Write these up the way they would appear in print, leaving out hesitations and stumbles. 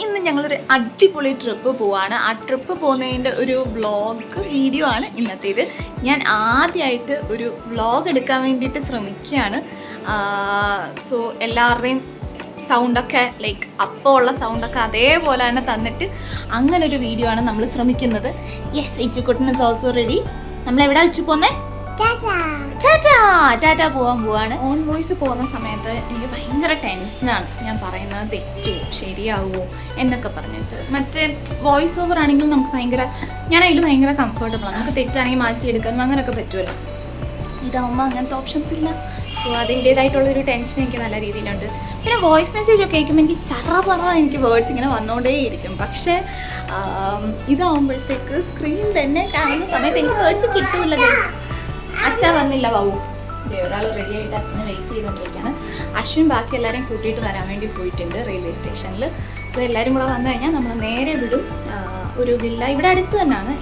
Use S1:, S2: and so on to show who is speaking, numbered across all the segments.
S1: ഇന്ന് ഞങ്ങളൊരു അടിപൊളി ട്രിപ്പ് പോവാണ്. ആ ട്രിപ്പ് പോകുന്നതിൻ്റെ ഒരു വ്ളോഗ് വീഡിയോ ആണ് ഇന്നത്തേത്. ഞാൻ ആദ്യമായിട്ട് ഒരു വ്ളോഗ് എടുക്കാൻ വേണ്ടിയിട്ട് ശ്രമിക്കുകയാണ്. സോ എല്ലാവരുടെയും സൗണ്ടൊക്കെ ലൈക്ക് അപ്പോൾ ഉള്ള സൗണ്ടൊക്കെ അതേപോലെ തന്നെ തന്നിട്ട് അങ്ങനൊരു വീഡിയോ ആണ് നമ്മൾ ശ്രമിക്കുന്നത്. Yes, Ichukuttan is also ready. നമ്മളെവിടെ വെച്ച് പോകുന്നത്? ടാറ്റ പോകാൻ പോവാണ്. ഓൺ വോയിസ് പോകുന്ന സമയത്ത് എനിക്ക് ഭയങ്കര ടെൻഷനാണ്. ഞാൻ പറയുന്നത് തെറ്റുമോ ശരിയാവുമോ എന്നൊക്കെ പറഞ്ഞിട്ട്. മറ്റേ വോയിസ് ഓവർ ആണെങ്കിൽ നമുക്ക് ഞാൻ അതിൽ ഭയങ്കര കംഫർട്ടബിളാണ്. നമുക്ക് തെറ്റാണെങ്കിൽ മാറ്റിയെടുക്കാനും അങ്ങനെയൊക്കെ പറ്റുമല്ലോ. ഇതാവുമ്പോൾ അങ്ങനത്തെ ഓപ്ഷൻസ് ഇല്ല. സോ അതിൻ്റേതായിട്ടുള്ളൊരു ടെൻഷൻ എനിക്ക് നല്ല രീതിയിലുണ്ട്. പിന്നെ വോയിസ് മെസ്സേജ് ഒക്കെ കേൾക്കുമ്പോൾ എനിക്ക് എനിക്ക് വേർഡ്സ് ഇങ്ങനെ വന്നുകൊണ്ടേയിരിക്കും. പക്ഷേ ഇതാവുമ്പോഴത്തേക്ക് സ്ക്രീൻ തന്നെ കാണുന്ന സമയത്ത് എനിക്ക് വേർഡ്സ് കിട്ടൂല. അച്ഛൻ വന്നില്ല, ബാബു ഒരാൾ റെഡി ആയിട്ട് അച്ഛനെ വെയിറ്റ് ചെയ്തുകൊണ്ടിരിക്കുകയാണ്. അശ്വിൻ ബാക്കി എല്ലാവരെയും കൂട്ടിയിട്ട് വരാൻ വേണ്ടി പോയിട്ടുണ്ട് റെയിൽവേ സ്റ്റേഷനിൽ. സോ എല്ലാവരും കൂടെ വന്നു കഴിഞ്ഞാൽ നമ്മൾ നേരെ വിടും ഒരു വില്ല. ഇവിടെ അടുത്ത് തന്നെയാണ്,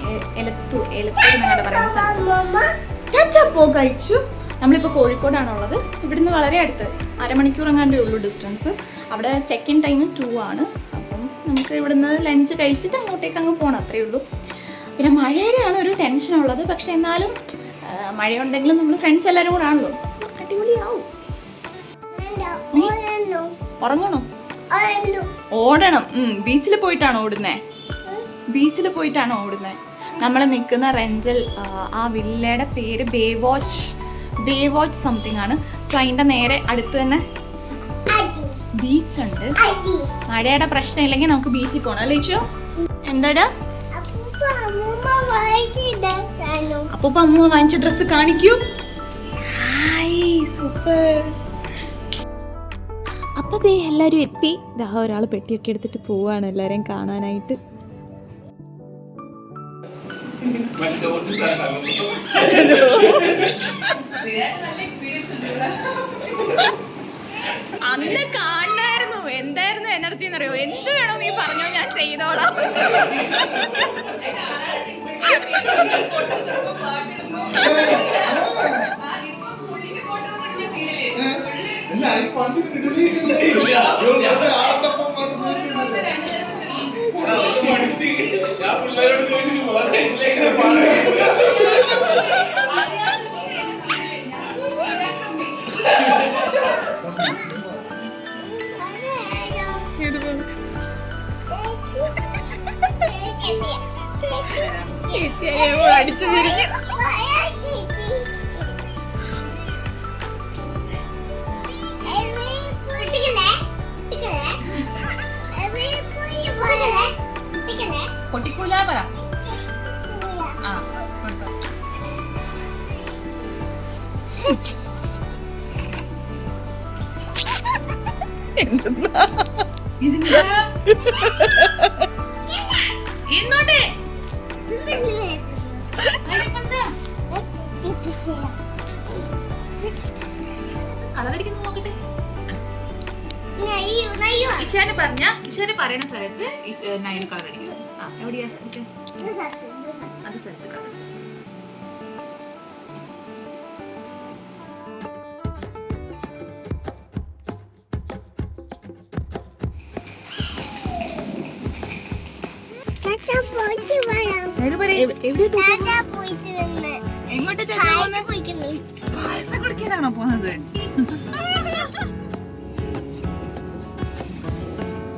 S1: എലത്തൂർ എന്നങ്ങോട്ട് പറയുന്ന സ്ഥലം. കഴിച്ചു. നമ്മളിപ്പോൾ കോഴിക്കോടാണുള്ളത്. ഇവിടുന്ന് വളരെ അടുത്ത്, അരമണിക്കൂർ എങ്ങാണ്ടേ ഉള്ളൂ ഡിസ്റ്റൻസ്. അവിടെ ചെക്ക് ഇൻ ടൈം 2 ആണ്. അപ്പം നമുക്ക് ഇവിടുന്ന് ലഞ്ച് കഴിച്ചിട്ട് അങ്ങോട്ടേക്ക് അങ്ങ് പോകണം, അത്രയേ ഉള്ളൂ. പിന്നെ മഴയുടെയാണ് ഒരു ടെൻഷനുള്ളത്. പക്ഷെ എന്നാലും മഴയുണ്ടെങ്കിലും നമ്മൾ ഫ്രണ്ട്സ് എല്ലാവരും കൂടെ ആണല്ലോ. സോ അടിപൊളിയാവും. ഉറങ്ങണോ? ഓടണം. ബീച്ചിൽ പോയിട്ടാണോ ഓടുന്നേ? നമ്മൾ നിൽക്കുന്ന റെന്റൽ ആ വില്ലയുടെ പേര് ബേവാച്ച് സംതിങ് ആണ്. സോ അതിന്റെ നേരെ അടുത്ത് തന്നെ ബീച്ച് ഉണ്ട്. മഴയുടെ പ്രശ്നം ഇല്ലെങ്കിൽ നമുക്ക് ബീച്ചിൽ പോകണം അല്ലേ ചോ? എന്താടാ അപ്പൂപ്പ അമ്മ വാങ്ങിച്ച ഡ്രസ്സ് കാണിക്കൂ. Hi, super. അപ്പൊ ദേ എല്ലാരും എത്തി. ഒരാൾ പെട്ടിയൊക്കെ എടുത്തിട്ട് പോവാണ് എല്ലാരെയും കാണാനായിട്ട്. അന്ന് കാണായിരുന്നു. എന്തായിരുന്നു എനർജി എന്നറിയോ? എന്ത് വേണോ നീ പറഞ്ഞോ, ഞാൻ ചെയ്തോളാം. അടിച്ചു പിരിക്കും. പൊട്ടിക്കൂല പറ. ഇന്നോട്ടെ കളറടിക്കുന്നു നോക്കട്ടെ. ഇഷാന് പറയുന്ന സ്ഥലത്ത് നൈന് കളറടിക്കുന്നു. എവിടെയാ അത് സ്ഥലത്ത് കളർ. പായസം കുടിക്കാനാണോ പോകുന്നത്?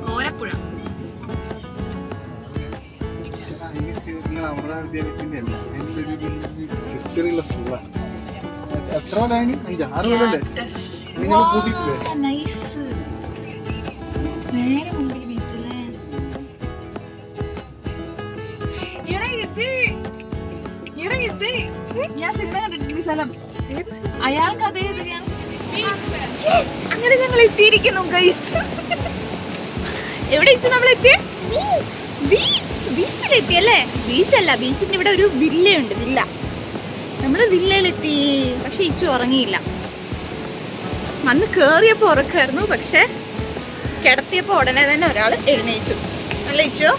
S1: കോരപ്പുഴ. നേരെ മുമ്പിൽ ബീച്ചല്ലേ? ഞാൻ സിനിമ കണ്ടിട്ടില്ല. സ്ഥലം അയാൾക്ക് അതേ അങ്ങനെ ഞങ്ങൾ എത്തിയിരിക്കുന്നു ഗൈസ്. എവിടെ നമ്മൾ എത്തിയ? ബീച്ചിലെത്തിയല്ലേ? ബീച്ചല്ല, ബീച്ചിന്റെ ഇവിടെ ഒരു വില്ലയുണ്ട്. നമ്മള് വില്ലയിലെത്തി. പക്ഷെ ഇച്ചു ഉറങ്ങിയില്ല. വന്ന് കേറിയപ്പോ ഉറക്കായിരുന്നു. പക്ഷെ കിടത്തിയപ്പോ ഉടനെ തന്നെ ഒരാൾ എഴുന്നേറ്റു അല്ലേ ഇച്ചു?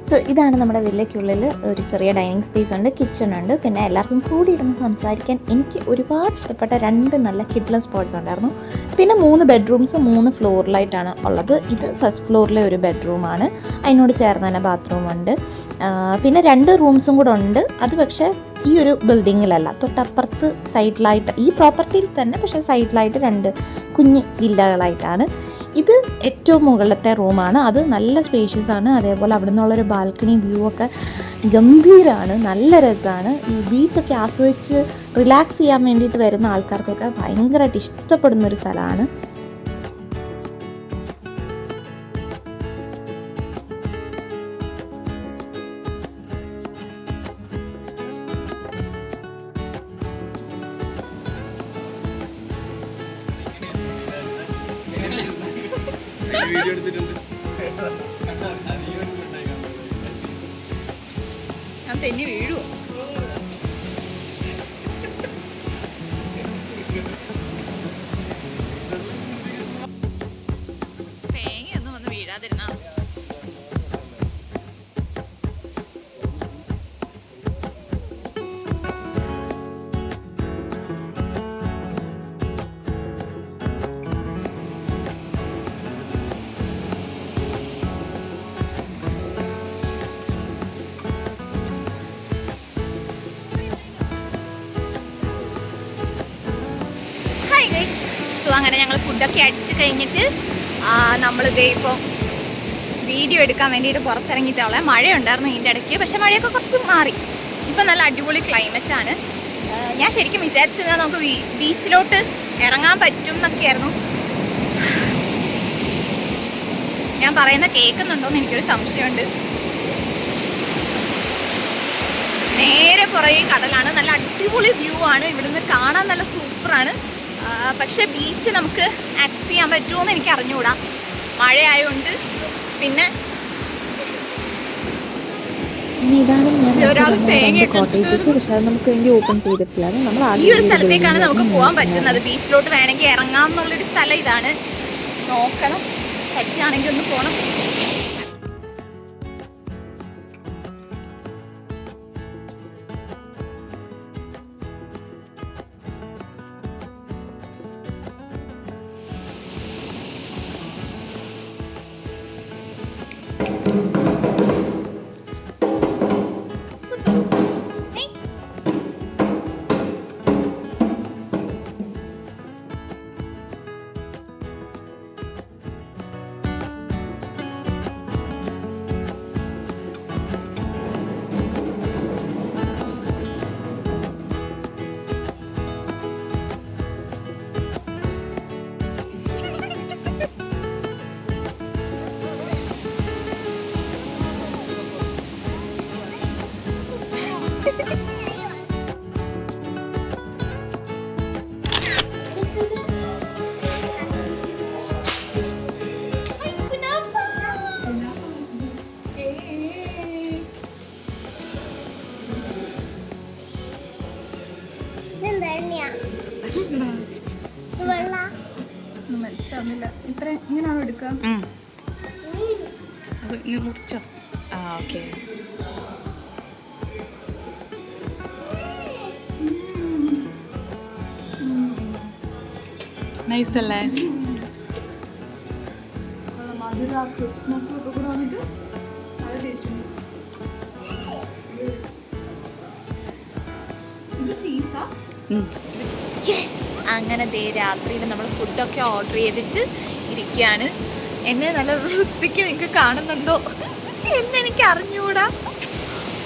S1: സോ ഇതാണ് നമ്മുടെ വില്ലയ്ക്കുള്ളിൽ ഒരു ചെറിയ ഡൈനിങ് സ്പേസ് ഉണ്ട്, കിച്ചൺ ഉണ്ട്, പിന്നെ എല്ലാവർക്കും കൂടി ഇരുന്ന് സംസാരിക്കാൻ എനിക്ക് ഒരുപാട് ഇഷ്ടപ്പെട്ട 2 നല്ല കിഡ്ലൻ സ്പോട്ട്സ് ഉണ്ടായിരുന്നു. പിന്നെ 3 ബെഡ്റൂംസ് 3 ഫ്ലോറിലായിട്ടാണ് ഉള്ളത്. ഇത് ഫസ്റ്റ് ഫ്ലോറിലെ ഒരു ബെഡ്റൂമാണ്, അതിനോട് ചേർന്ന് തന്നെ ബാത്റൂം ഉണ്ട്. പിന്നെ 2 റൂംസും കൂടെ ഉണ്ട്. അത് പക്ഷേ ഈ ഒരു ബിൽഡിങ്ങിലല്ല, തൊട്ടപ്പുറത്ത് സൈഡിലായിട്ട് ഈ പ്രോപ്പർട്ടിയിൽ തന്നെ, പക്ഷേ സൈഡിലായിട്ട് 2 കുഞ്ഞ് വില്ലകളായിട്ടാണ്. ഇത് ഏറ്റവും മുകളിലത്തെ റൂമാണ്. അത് നല്ല സ്പേഷ്യസ് ആണ്. അതേപോലെ അവിടെ നിന്നുള്ളൊരു ബാൽക്കണി വ്യൂ ഒക്കെ ഗംഭീരമാണ്, നല്ല രസമാണ്. ഈ ബീച്ചൊക്കെ ആസ്വദിച്ച് റിലാക്സ് ചെയ്യാൻ വേണ്ടിയിട്ട് വരുന്ന ആൾക്കാർക്കൊക്കെ ഭയങ്കരമായിട്ട് ഇഷ്ടപ്പെടുന്നൊരു സ്ഥലമാണ്.
S2: വീഡിയോ എടുത്തിട്ടുണ്ട്.
S1: ഞാൻ തെന്നി വീഴുവോ? തേങ്ങയൊന്നും വന്ന് വീഴാതിരുന്നാ അങ്ങനെ ഞങ്ങൾ ഫുഡൊക്കെ അടിച്ച് കഴിഞ്ഞിട്ട് നമ്മളിതേ ഇപ്പോൾ വീഡിയോ എടുക്കാൻ വേണ്ടിയിട്ട് പുറത്തിറങ്ങിയിട്ടുള്ള മഴയുണ്ടായിരുന്നു ഇതിൻ്റെ ഇടയ്ക്ക്. പക്ഷേ മഴയൊക്കെ കുറച്ച് മാറി, ഇപ്പം നല്ല അടിപൊളി ക്ലൈമറ്റാണ്. ഞാൻ ശരിക്കും വിചാരിച്ചത് നമുക്ക് ബീച്ചിലോട്ട് ഇറങ്ങാൻ പറ്റും എന്നൊക്കെയായിരുന്നു. ഞാൻ പറയുന്ന കേൾക്കുന്നുണ്ടോയെന്ന് എനിക്കൊരു സംശയമുണ്ട്. നേരെ പുറകെ കടലാണ്, നല്ല അടിപൊളി വ്യൂ ആണ്, ഇവിടുന്ന് കാണാൻ നല്ല സൂപ്പറാണ്. പക്ഷേ ബീച്ച് നമുക്ക് ആക്സസ് ചെയ്യാൻ പറ്റുമോ എന്ന് എനിക്ക് അറിഞ്ഞുകൂടാ, മഴയായതുകൊണ്ട്. പിന്നെ
S3: കോട്ടേജസ്, പക്ഷെ അത് നമുക്ക് വേണ്ടി ഓപ്പൺ ചെയ്തിട്ടില്ല.
S1: ഈ ഒരു സ്ഥലത്തേക്കാണ് നമുക്ക് പോകാൻ പറ്റുന്നത്. ബീച്ചിലോട്ട് വേണമെങ്കിൽ ഇറങ്ങാം എന്നുള്ളൊരു സ്ഥലം ഇതാണ്. നോക്കണം, പറ്റുകയാണെങ്കിൽ ഒന്ന് പോകണം. മനസ്സിലാവുന്നില്ല. ഇത്ര ഇങ്ങനെയാണോ എടുക്കുക? അത് ഇങ്ങനെ മുറിച്ചോ? ആ ഓക്കെ. നൈസ് അല്ലേ? മധുര ക്രിസ്മസും ഒക്കെ കൂടെ വന്നിട്ട് നല്ല ടേസ്റ്റ് ഉണ്ട്. ഇത് ചീസാ? അങ്ങനെ ദേ രാത്രിയിൽ നമ്മൾ ഫുഡൊക്കെ ഓർഡർ ചെയ്തിട്ട് ഇരിക്കുകയാണ്. എന്നെ നല്ല വൃത്തിക്ക് നിങ്ങൾക്ക് കാണുന്നുണ്ടോ എന്നെനിക്ക് അറിഞ്ഞുകൂടാ.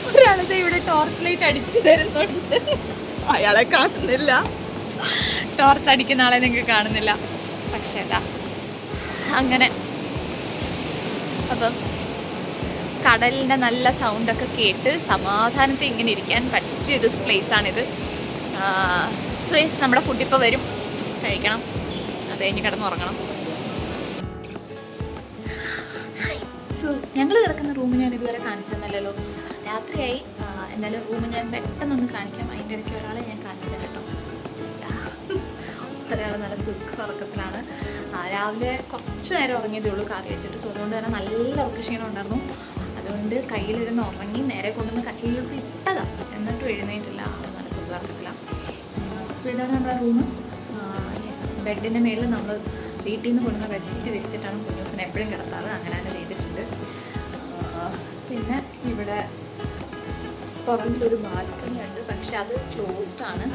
S1: ഒരാളിത് ഇവിടെ ടോർച്ച് ലൈറ്റ് അടിച്ചു തരുന്നുണ്ട്, അയാളെ കാണുന്നില്ല. ടോർച്ച് അടിക്കുന്ന ആളെ നിങ്ങൾക്ക് കാണുന്നില്ല, പക്ഷേ അതാ അങ്ങനെ. അപ്പം കടലിൻ്റെ നല്ല സൗണ്ടൊക്കെ കേട്ട് സമാധാനത്തിൽ ഇങ്ങനെ ഇരിക്കാൻ പറ്റിയൊരു പ്ലേസാണിത്. സോ യെസ്, നമ്മുടെ ഫുഡ് ഇപ്പോൾ വരും, കഴിക്കണം, അത് കഴിഞ്ഞ് കിടന്നുറങ്ങണം. സോ ഞങ്ങൾ കിടക്കുന്ന റൂം ഞാൻ ഇതുവരെ കാണിച്ചു തന്നല്ലോ, രാത്രിയായി. എന്നാലും റൂം ഞാൻ പെട്ടെന്നൊന്ന് കാണിക്കാം. അതിൻ്റെ ഇടയ്ക്ക് ഒരാളെ ഞാൻ കാണിച്ചു തരാം കേട്ടോ. ഒരാൾ നല്ല സുഖ ഉറക്കത്തിലാണ്. രാവിലെ കുറച്ച് നേരം ഉറങ്ങിയതേ ഉള്ളൂ കറി വെച്ചിട്ട്. സോ അതുകൊണ്ട് തന്നെ നല്ല ഉറക്കക്ഷീണം ഉണ്ടായിരുന്നു. അത് അതുകൊണ്ട് കയ്യിലിരുന്ന് ഉറങ്ങി നേരെ കൊണ്ടുവന്ന് കട്ടിലോട്ട് ഇട്ടതാണ്, എന്നിട്ടും എഴുന്നേറ്റില്ല, നല്ല സുഖമാർക്കില്ല. സോ ഇതാണ് നമ്മുടെ റൂം. യെസ്, ബെഡിൻ്റെ മേളിൽ നമ്മൾ വീട്ടിൽ നിന്ന് കൊണ്ടുവന്ന ബെഡ്ഷീറ്റ് വിരിച്ചിട്ടാണ് കുഞ്ഞൂസിനെ എപ്പോഴും കിടത്താറ്, അങ്ങനെ തന്നെ ചെയ്തിട്ടുണ്ട്. പിന്നെ ഇവിടെ പുറകിലൊരു ബാൽക്കണി ഉണ്ട്, പക്ഷെ അത് ക്ലോസ്ഡ് ആണ്.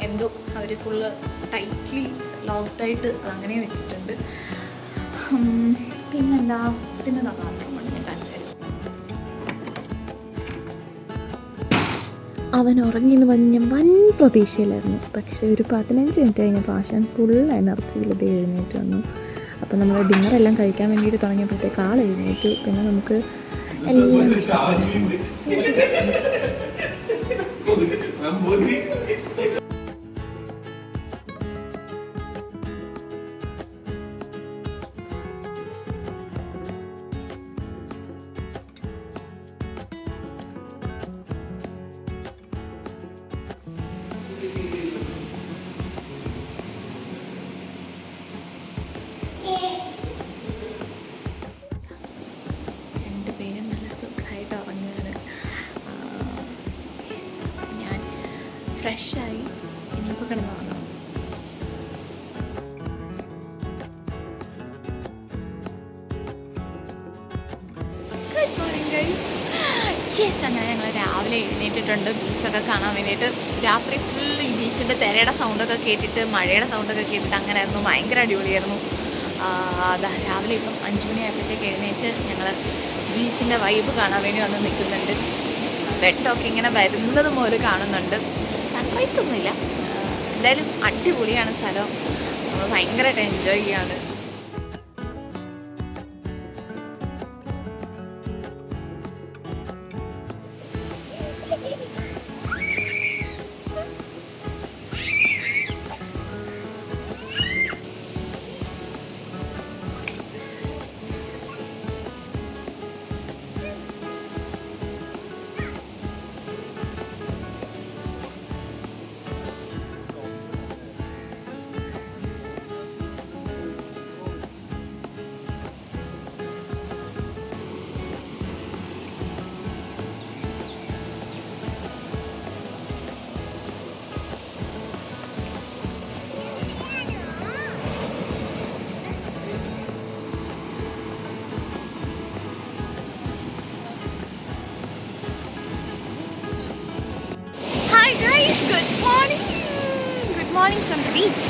S1: എന്തോ അവർ ഫുള്ള് ടൈറ്റ്ലി ലോക്ക്ഡായിട്ട് അതങ്ങനെ വെച്ചിട്ടുണ്ട്. പിന്നെന്താ, പിന്നെ ബാത്റൂമാണ് ഞാൻ കാണിച്ചു തരും.
S3: അവൻ ഉറങ്ങിയെന്ന് പറഞ്ഞ് ഞാൻ വൻ പ്രതീക്ഷയിലായിരുന്നു. പക്ഷേ ഒരു 15 മിനിറ്റ് കഴിഞ്ഞപ്പോൾ ആശാൻ ഫുൾ എനർജിയിലത് എഴുന്നേറ്റ് വന്നു. അപ്പോൾ നമ്മൾ ഡിന്നറെല്ലാം കഴിക്കാൻ വേണ്ടിയിട്ട് തുടങ്ങിയപ്പോഴത്തേക്ക് ആൾ എഴുന്നേറ്റു. പിന്നെ നമുക്ക് എല്ലാം കഷ്ടപ്പെടുന്നു.
S1: രണ്ടുപേരും നല്ല സുഖമായിട്ട് ഉറങ്ങുകയാണ്. ഞാൻ ഫ്രഷായി ഇനിയിപ്പോൾ കിടന്ന് ഉറങ്ങണം. Good morning guys. യെസ്, അങ്ങനെ ഞങ്ങൾ രാവിലെ എഴുന്നേറ്റിട്ടുണ്ട് ബീച്ചൊക്കെ കാണാൻ വേണ്ടിയിട്ട്. രാത്രി ഫുൾ ഈ ബീച്ചിൻ്റെ തിരയുടെ സൗണ്ടൊക്കെ കേട്ടിട്ട് മഴയുടെ സൗണ്ടൊക്കെ കേട്ടിട്ട് അങ്ങനെ ആയിരുന്നു, ഭയങ്കര അടിപൊളിയായിരുന്നു. അതാ രാവിലെ ഇപ്പം 5 മണിയായപ്പോഴത്തേക്ക് എഴുന്നേറ്റ് ഞങ്ങൾ ബീച്ചിൻ്റെ വൈബ് കാണാൻ വേണ്ടി വന്ന് നിൽക്കുന്നുണ്ട്. വെട്ടമൊക്കെ ഇങ്ങനെ വരുന്നത് പോലെ കാണുന്നുണ്ട്. സൺറൈസ് ഒന്നുമില്ല, എന്തായാലും അടിപൊളിയാണ് സ്ഥലം, ഭയങ്കരമായിട്ട് എൻജോയ് ചെയ്യാണ്. Good morning from the beach.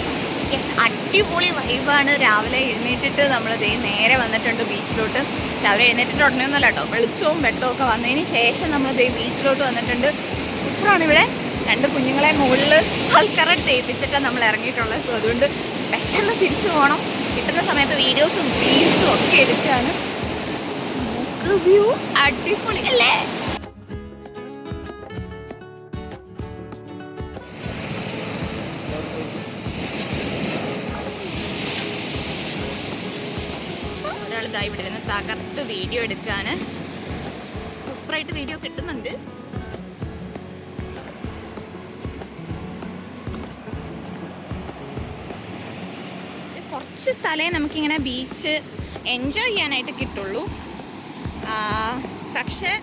S1: Yes, അടിപൊളി വൈബാണ്. രാവിലെ എഴുന്നേറ്റിട്ട് നമ്മൾ നേരെ വന്നിട്ടുണ്ട് ബീച്ചിലോട്ട്. രാവിലെ എഴുന്നേറ്റിട്ട് ഉടനെയൊന്നുമല്ല കേട്ടോ, വെളിച്ചവും വെട്ടവും ഒക്കെ വന്നതിന് ശേഷം നമ്മൾ ബീച്ചിലോട്ട് വന്നിട്ടുണ്ട്. സൂപ്പറാണ് ഇവിടെ. 2 കുഞ്ഞുങ്ങളെ മുകളിൽ ആൾക്കാരെ തേപ്പിച്ചിട്ടാണ് നമ്മൾ ഇറങ്ങിയിട്ടുള്ളത്. സോ അതുകൊണ്ട് പെട്ടെന്ന് തിരിച്ചു പോകണം. കിട്ടുന്ന സമയത്ത് വീഡിയോസും റീൽസും ഒക്കെ എടുക്കുകയാണ്. വ്യൂ അടിപൊളി അല്ലേ? ഒരാളിതായി ഇവിടെ നിന്ന് തകർത്ത് വീഡിയോ എടുക്കാൻ. സൂപ്പറായിട്ട് വീഡിയോ കിട്ടുന്നുണ്ട്. കുറച്ച് സ്ഥലമേ നമുക്കിങ്ങനെ ബീച്ച് എൻജോയ് ചെയ്യാനായിട്ട് കിട്ടുള്ളൂ. പക്ഷേ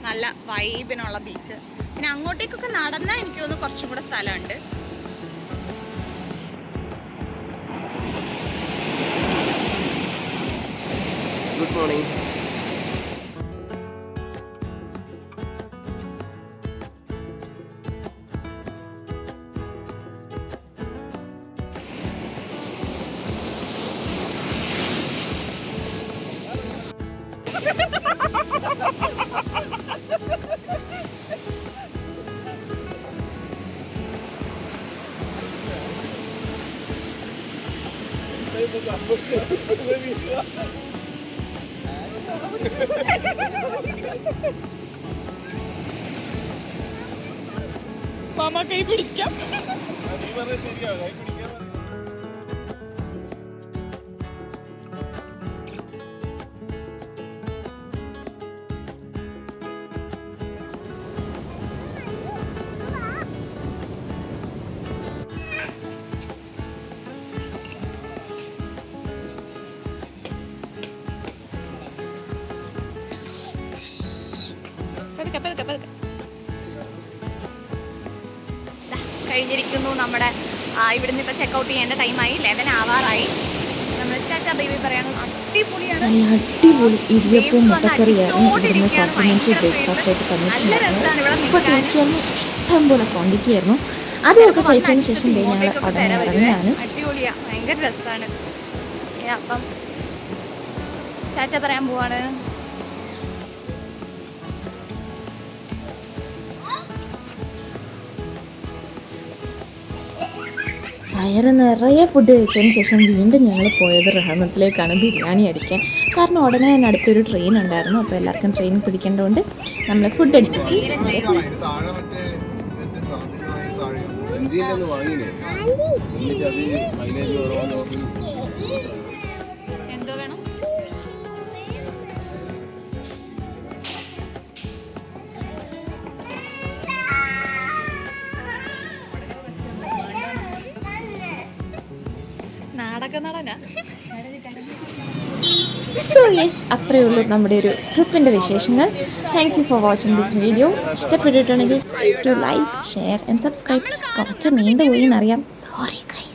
S1: നല്ല വൈബിനുള്ള ബീച്ച്. പിന്നെ അങ്ങോട്ടേക്കൊക്കെ നടന്നാൽ എനിക്ക് തോന്നുന്നു കുറച്ചും കൂടെ സ്ഥലമുണ്ട്.
S2: Good morning.
S1: മാമ കൈ പിടിക്കാം. കഴിഞ്ഞിരിക്കുന്നു നമ്മുടെ ഇവിടുന്ന് ഇപ്പം ചെക്കൗട്ട് ചെയ്യേണ്ട ടൈമായി 11 ആവാറായി. നമ്മൾ ടാറ്റ ബേബി പറയാണ്. അടിപൊളിയാണ്,
S3: നല്ല അടിപൊളി ഇടിയപ്പവും മുട്ടക്കറിയായിരുന്നു ഇവിടുന്ന് കോംപ്ലിമെൻ്ററി ബ്രേക്ക്ഫാസ്റ്റ് ആയിട്ട് തന്നിട്ടുണ്ടായിരുന്നു. ഇപ്പോൾ ടേസ്റ്റ് ആയിരുന്നു, ഇഷ്ടം പോലെ ക്വാണ്ടിറ്റി ആയിരുന്നു. അതുമൊക്കെ കഴിച്ചതിന് ശേഷം ഞങ്ങൾ ഉടനെ ഇറങ്ങുകയാണ്.
S1: അടിപൊളിയാണ്, ഭയങ്കര രസമാണ്. അപ്പം ടാറ്റ പറയാൻ പോവാണ്.
S3: വയറ് നിറയെ ഫുഡ് കഴിച്ചതിന് ശേഷം വീണ്ടും ഞങ്ങൾ പോയത് റഹമത്തിലേക്കാണ് ബിരിയാണി അടിക്കാൻ. കാരണം ഉടനെ തന്നെ അടുത്തൊരു ട്രെയിൻ ഉണ്ടായിരുന്നു. അപ്പോൾ എല്ലാവർക്കും ട്രെയിൻ പിടിക്കേണ്ടതുകൊണ്ട് നമ്മൾ ഫുഡ് അടിച്ചിട്ട്
S1: എന്തോ വേണം.
S3: സോ യെസ്, അത്രയേ ഉള്ളൂ നമ്മുടെ ഒരു ട്രിപ്പിൻ്റെ വിശേഷങ്ങൾ. Thank you for watching this video. ഇഷ്ടപ്പെട്ടിട്ടുണ്ടെങ്കിൽ please to like, share and subscribe. കുറച്ച് നീണ്ടുപോയി എന്നറിയാം, സോറി ഗൈസ്.